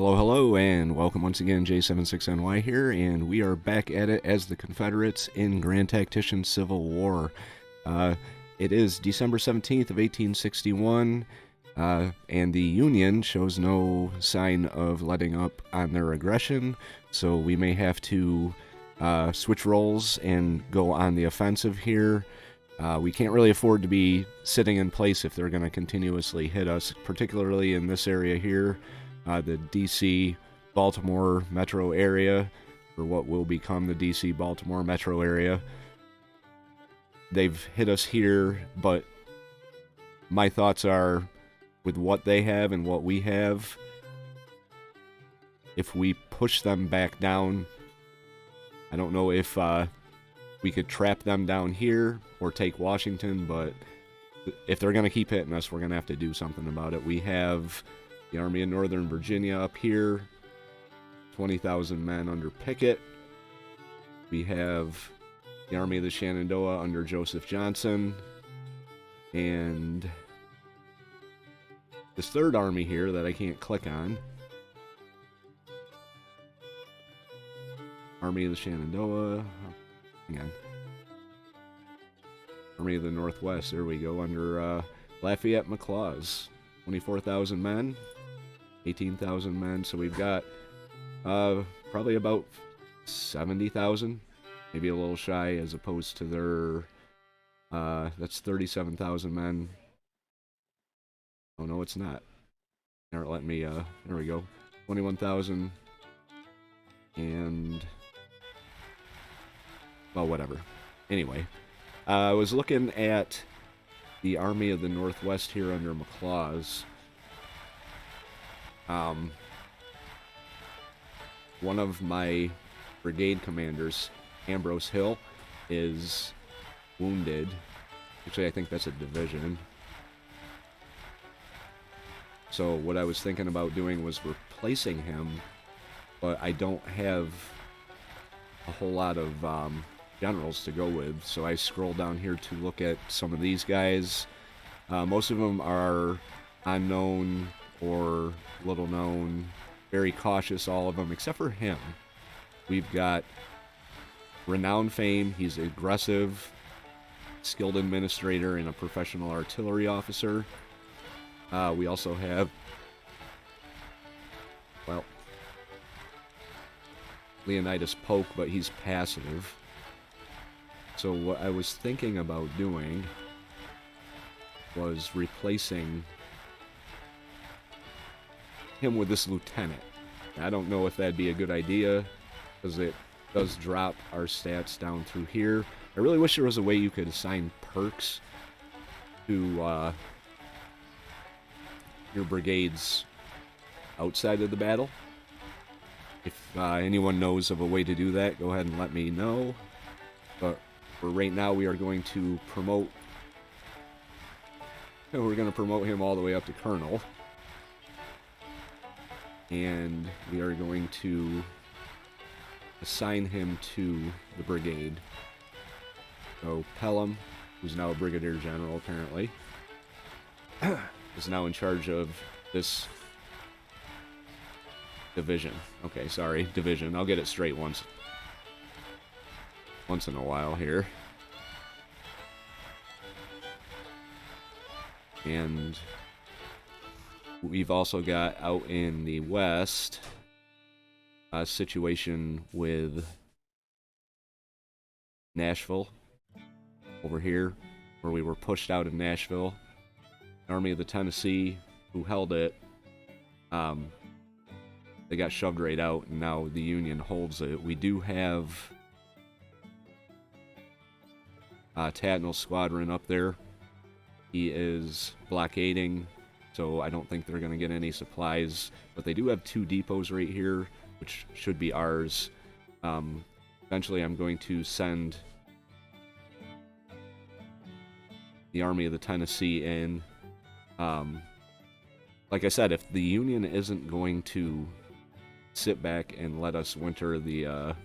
Hello, hello, and welcome once again. J76NY here, and we are back at it as the Confederates in Grand Tactician Civil War. It is December 17th of 1861, and the Union shows no sign of letting up on their aggression, so we may have to switch roles and go on the offensive here. We can't really afford to be sitting in place if they're going to continuously hit us, particularly in this area here. The D.C. Baltimore metro area, or what will become the D.C. Baltimore metro area. They've hit us here, but my thoughts are, with what they have and what we have, if we push them back down, I don't know if we could trap them down here or take Washington, but if they're going to keep hitting us, we're going to have to do something about it. We have the Army of Northern Virginia up here, 20,000 men under Pickett. We have the Army of the Shenandoah under Joseph Johnson. And this third army here that I can't click on. Army of the Shenandoah. Hang on. Army of the Northwest, there we go, under Lafayette McLaws. 24,000 men. 18,000 men, so we've got probably about 70,000, maybe a little shy, as opposed to their, that's 37,000 men. Oh no, it's not. They aren't letting me, there we go, 21,000, and, well, whatever. Anyway, I was looking at the Army of the Northwest here under McLaws. One of my brigade commanders, Ambrose Hill, is wounded. Actually, I think that's a division. So what I was thinking about doing was replacing him, but I don't have a whole lot of generals to go with. So I scroll down here to look at some of these guys. Most of them are unknown or little known, very cautious, all of them, except for him. We've got renowned fame. He's aggressive, skilled administrator, and a professional artillery officer. We also have, well, Leonidas Polk, but he's passive. So what I was thinking about doing was replacing him with this lieutenant. I don't know if that'd be a good idea, because it does drop our stats down through here. I really wish there was a way you could assign perks to your brigades outside of the battle. If anyone knows of a way to do that, go ahead and let me know. But for right now, we are going to promote. We're going to promote him all the way up to colonel. And we are going to assign him to the brigade. So Pelham, who's now a brigadier general apparently, is now in charge of this division. Okay, sorry, division. I'll get it straight once in a while here. And we've also got out in the west a situation with Nashville over here, where we were pushed out of Nashville. Army of the Tennessee, who held it, they got shoved right out, and now the Union holds it. We do have Tatnall's squadron up there. He is blockading, so I don't think they're going to get any supplies. But they do have two depots right here, which should be ours. Eventually I'm going to send the Army of the Tennessee in. Like I said, if the Union isn't going to sit back and let us winter the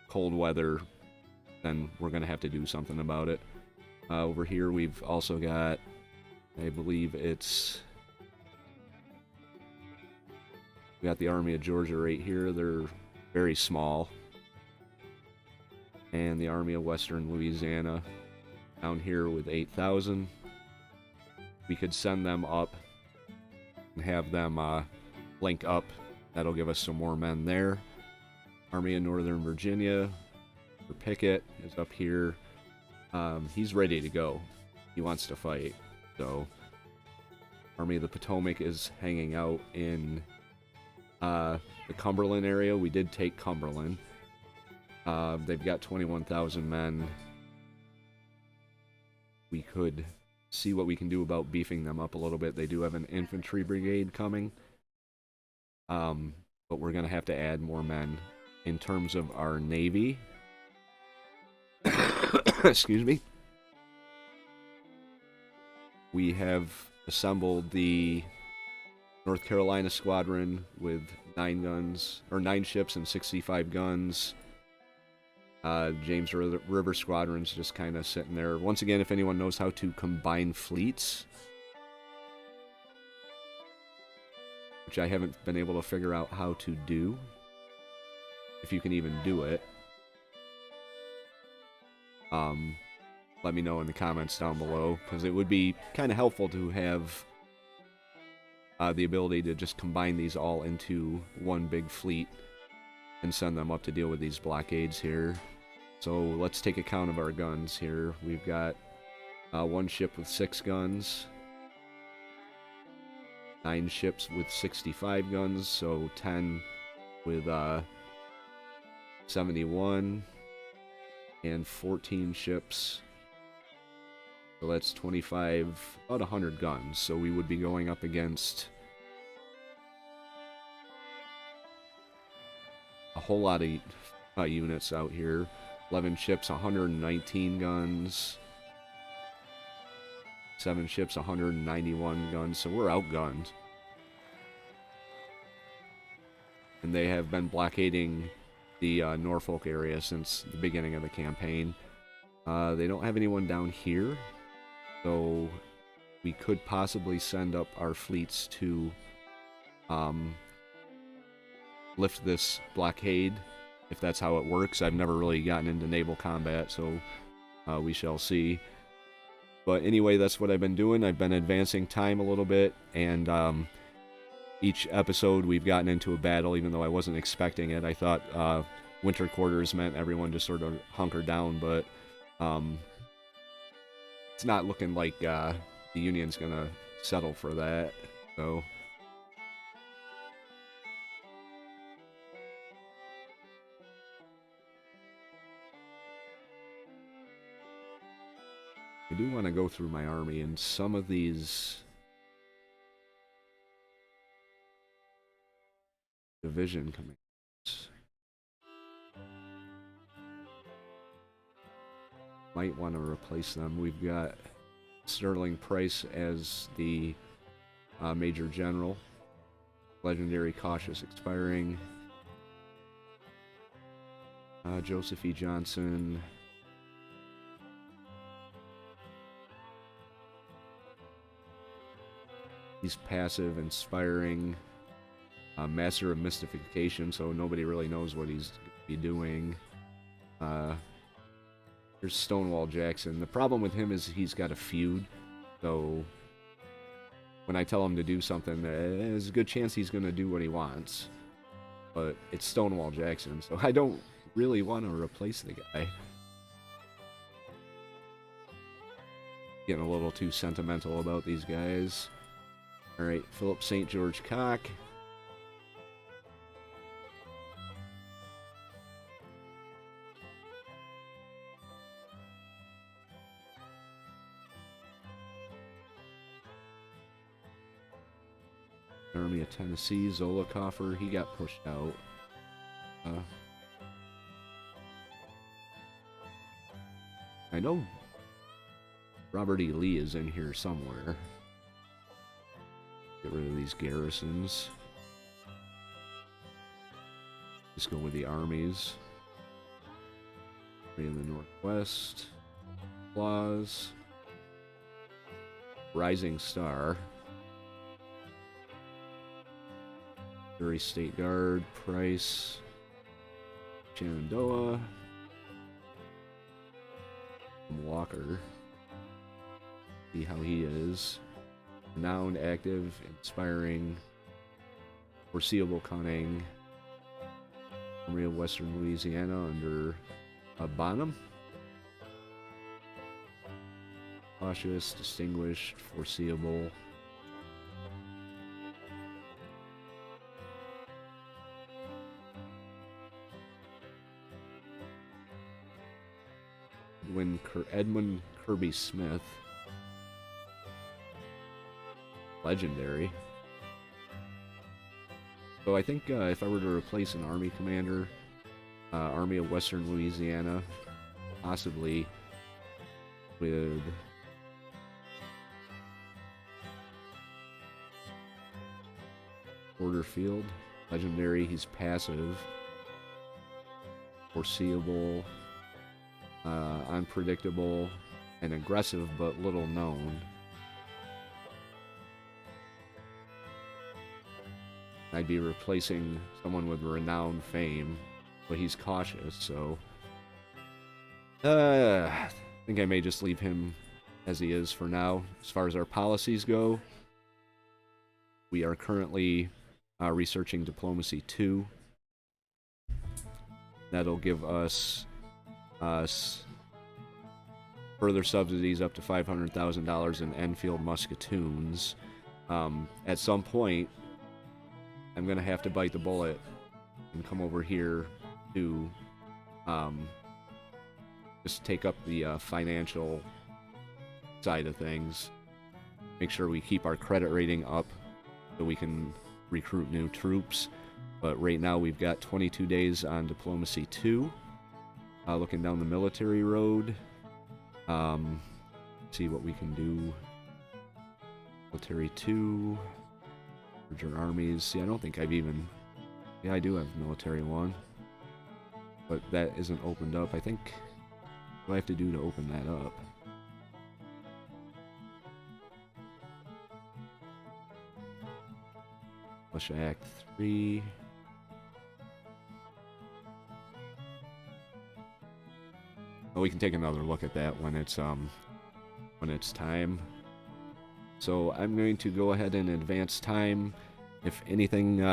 cold weather, then we're going to have to do something about it. Over here we've also got, I believe it's We got the Army of Georgia right here. They're very small. And the Army of Western Louisiana down here with 8,000. We could send them up and have them link up. That'll give us some more men there. Army of Northern Virginia for Pickett is up here. He's ready to go. He wants to fight. So Army of the Potomac is hanging out in the Cumberland area. We did take Cumberland. They've got 21,000 men. We could see what we can do about beefing them up a little bit. They do have an infantry brigade coming. But we're going to have to add more men. In terms of our Navy, excuse me, we have assembled the North Carolina Squadron with 9 ships and 65 guns. James River Squadron's just kind of sitting there. Once again, if anyone knows how to combine fleets, which I haven't been able to figure out how to do, if you can even do it, let me know in the comments down below, because it would be kind of helpful to have the ability to just combine these all into one big fleet and send them up to deal with these blockades here. So let's take account of our guns here. We've got 1 ship with 6 guns, 9 ships with 65 guns, so 10 with 71, and 14 ships. So that's 25, about 100 guns. So we would be going up against a whole lot of units out here. 11 ships, 119 guns. 7 ships, 191 guns. So we're outgunned. And they have been blockading the Norfolk area since the beginning of the campaign. They don't have anyone down here, so we could possibly send up our fleets to lift this blockade, if that's how it works. I've never really gotten into naval combat, so we shall see. But anyway, that's what I've been doing. I've been advancing time a little bit, and each episode we've gotten into a battle, even though I wasn't expecting it. I thought winter quarters meant everyone just sort of hunkered down, but it's not looking like the Union's gonna settle for that. So I do want to go through my army, and some of these division commanders might want to replace them. We've got Sterling Price as the Major General. Legendary Cautious expiring. Joseph E. Johnson. He's passive, inspiring. Master of Mystification, so nobody really knows what he's going to be doing. There's Stonewall Jackson. The problem with him is he's got a feud, so when I tell him to do something, there's a good chance he's going to do what he wants. But it's Stonewall Jackson, so I don't really want to replace the guy. Getting a little too sentimental about these guys. Alright, Philip St. George Cock. Army of Tennessee, Zollicoffer, he got pushed out. I know Robert E. Lee is in here somewhere. Get rid of these garrisons. Just go with the armies. Three in the northwest. Claws. Rising Star. Missouri State Guard, Price, Shenandoah, Walker. See how he is. Renowned, active, inspiring, foreseeable cunning. Army of Western Louisiana under Bonham. Cautious, distinguished, foreseeable. Edmund Kirby Smith. Legendary. So I think if I were to replace an Army commander, Army of Western Louisiana, possibly with Porterfield. Legendary, he's passive, foreseeable, unpredictable, and aggressive, but little known. I'd be replacing someone with renowned fame, but he's cautious, so I think I may just leave him as he is for now. As far as our policies go, we are currently researching Diplomacy 2. That'll give us further subsidies up to $500,000 in Enfield musketoons. At some point, I'm going to have to bite the bullet and come over here to just take up the financial side of things. Make sure we keep our credit rating up so we can recruit new troops. But right now we've got 22 days on Diplomacy 2. Looking down the military road. See what we can do. Military 2. Larger armies. See, I don't think I've even... Yeah, I do have military 1. But that isn't opened up. I think... What do I have to do to open that up? Militia Act 3. Oh, we can take another look at that when it's time. So I'm going to go ahead and advance time. If anything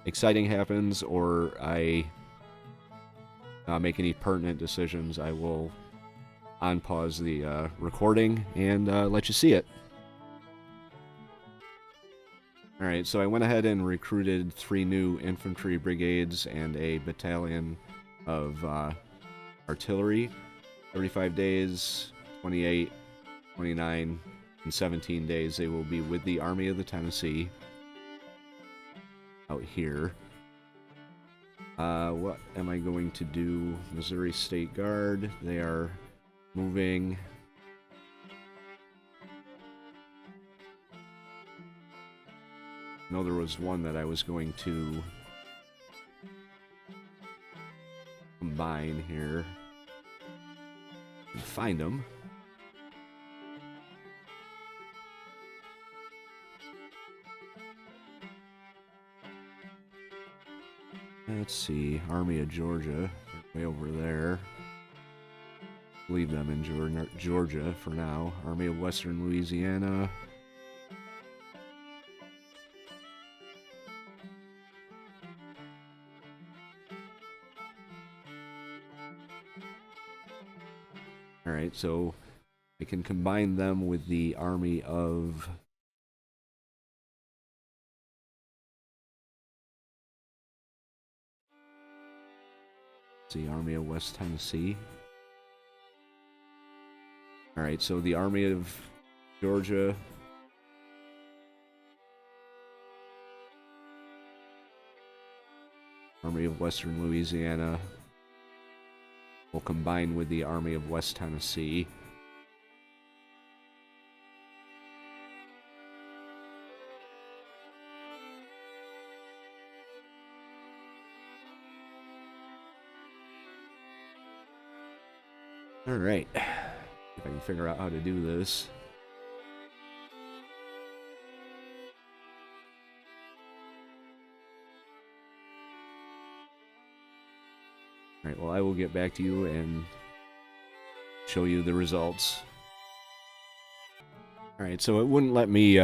exciting happens or I make any pertinent decisions, I will unpause the recording and let you see it. Alright, so I went ahead and recruited 3 new infantry brigades and a battalion of artillery. 35 days, 28, 29, and 17 days they will be with the Army of the Tennessee out here. What am I going to do? Missouri State Guard, they are moving. I know there was one that I was going to combine here. Find them. Let's see, Army of Georgia, way over there. Leave them in Georgia for now. Army of Western Louisiana. Alright, so I can combine them with the Army of... Army of West Tennessee. Alright, so the Army of Georgia. Army of Western Louisiana will combine with the Army of West Tennessee. Alright, if I can figure out how to do this. Alright, well, I will get back to you and show you the results. Alright, so it wouldn't let me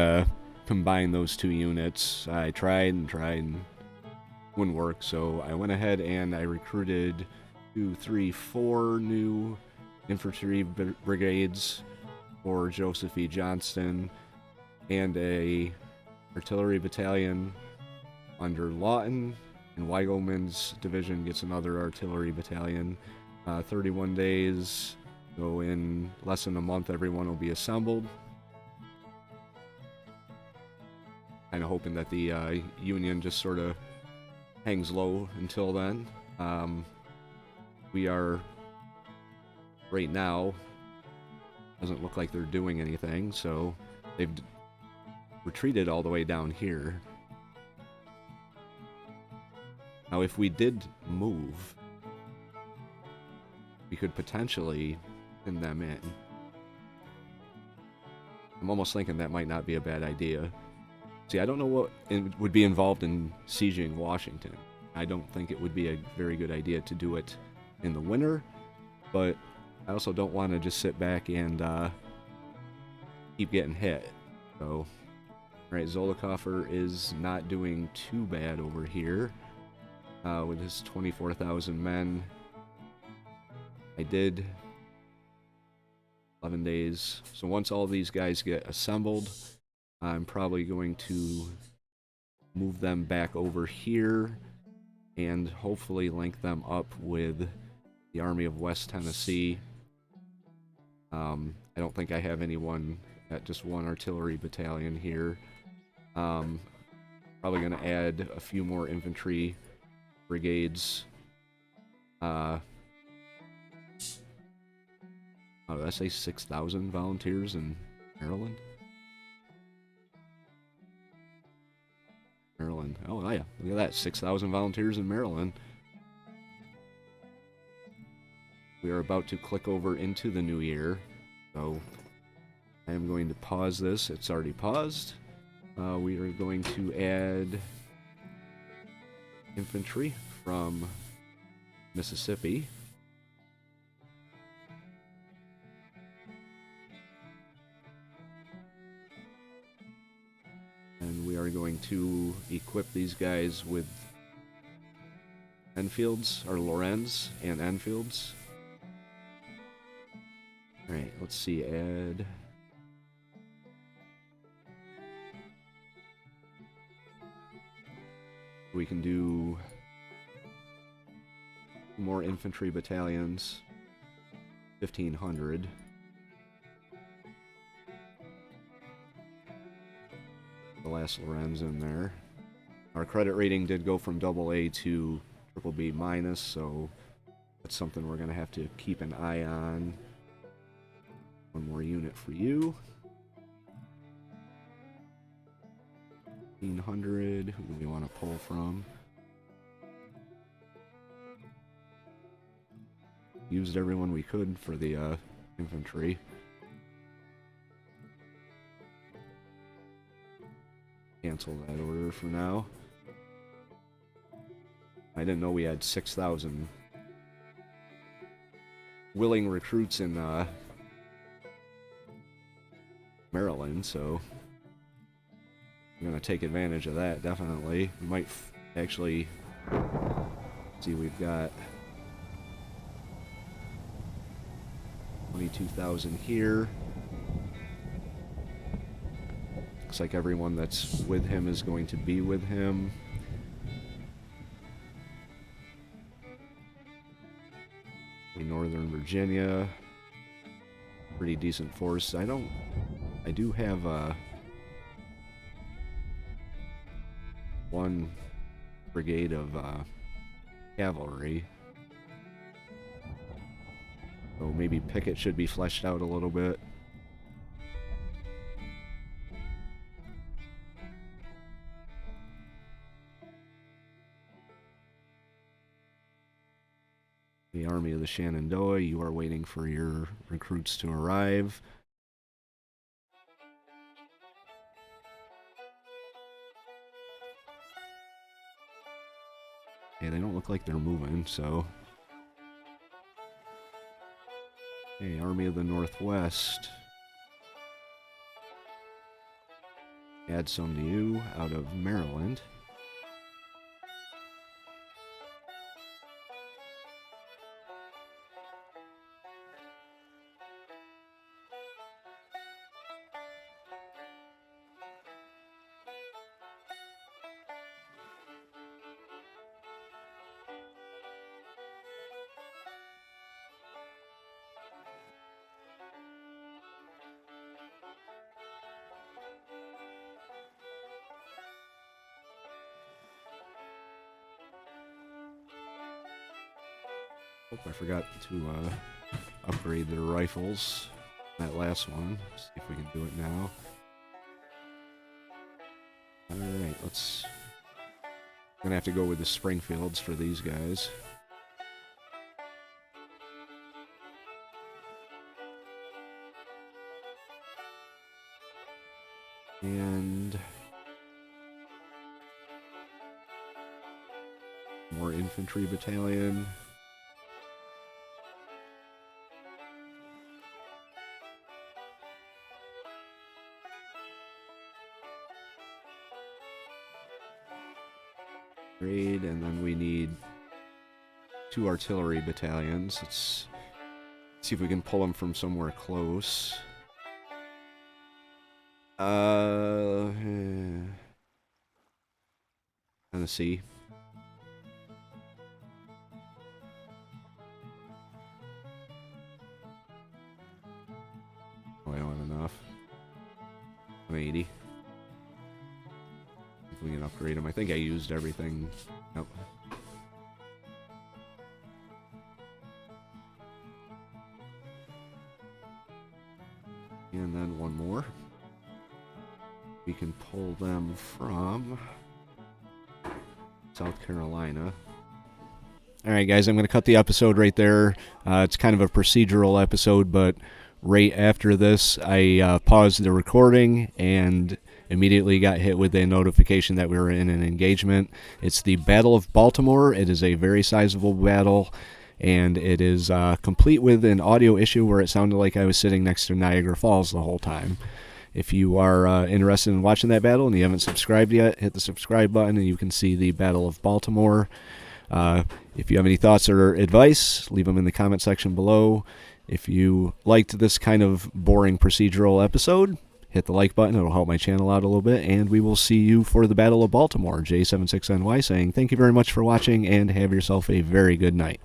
combine those two units. I tried and wouldn't work, so I went ahead and I recruited 2, 3, 4 new infantry brigades for Joseph E. Johnston, and a artillery battalion under Lawton, and Weigelman's division gets another artillery battalion. 31 days, so in less than a month everyone will be assembled. Kind of hoping that the Union just sort of hangs low until then. We are, right now, doesn't look like they're doing anything, so they've retreated all the way down here. Now, if we did move, we could potentially pin them in. I'm almost thinking that might not be a bad idea. See, I don't know what would be involved in sieging Washington. I don't think it would be a very good idea to do it in the winter, but I also don't want to just sit back and keep getting hit. So, alright, Zollicoffer is not doing too bad over here with his 24,000 men. I did 11 days. So once all these guys get assembled, I'm probably going to move them back over here and hopefully link them up with the Army of West Tennessee. I don't think I have anyone at just one artillery battalion here. Probably going to add a few more infantry brigades. Oh, did I say 6,000 volunteers in Maryland? Maryland. Oh, yeah. Look at that. 6,000 volunteers in Maryland. We are about to click over into the new year. So I am going to pause this. It's already paused. We are going to add infantry from Mississippi. And we are going to equip these guys with Enfields, or Lorenz and Enfields. Alright, let's see, add... We can do more infantry battalions, 1,500. The last Lorenz in there. Our credit rating did go from AA to BBB minus, so that's something we're going to have to keep an eye on. One more unit for you. 1,500. Who do we want to pull from? Used everyone we could for the infantry. Cancel that order for now. I didn't know we had 6,000 willing recruits in Maryland, so I'm going to take advantage of that, definitely. We might actually see, we've got 22,000 here. Looks like everyone that's with him is going to be with him. Northern Virginia. Pretty decent force. I do have one brigade of cavalry. So maybe Pickett should be fleshed out a little bit. The Army of the Shenandoah, you are waiting for your recruits to arrive. Okay, they don't look like they're moving, so Okay, Army of the Northwest. Add some to you out of Maryland. Oh, I forgot to upgrade their rifles. That last one. See if we can do it now. Alright, let's... Gonna have to go with the Springfields for these guys. And... more infantry battalion. And then we need 2 artillery battalions. Let's see if we can pull them from somewhere close. Tennessee. Oh, I don't have enough. 180. We can upgrade them. I think I used everything. Nope. And then one more. We can pull them from South Carolina. Alright guys, I'm going to cut the episode right there. It's kind of a procedural episode, but right after this, I paused the recording and immediately got hit with a notification that we were in an engagement. It's the Battle of Baltimore. It is a very sizable battle, and it is complete with an audio issue where it sounded like I was sitting next to Niagara Falls the whole time. If you are interested in watching that battle and you haven't subscribed yet, hit the subscribe button and you can see the Battle of Baltimore. If you have any thoughts or advice, leave them in the comment section below. If you liked this kind of boring procedural episode, hit the like button. It'll help my channel out a little bit, and we will see you for the Battle of Baltimore. J76NY saying thank you very much for watching, and have yourself a very good night.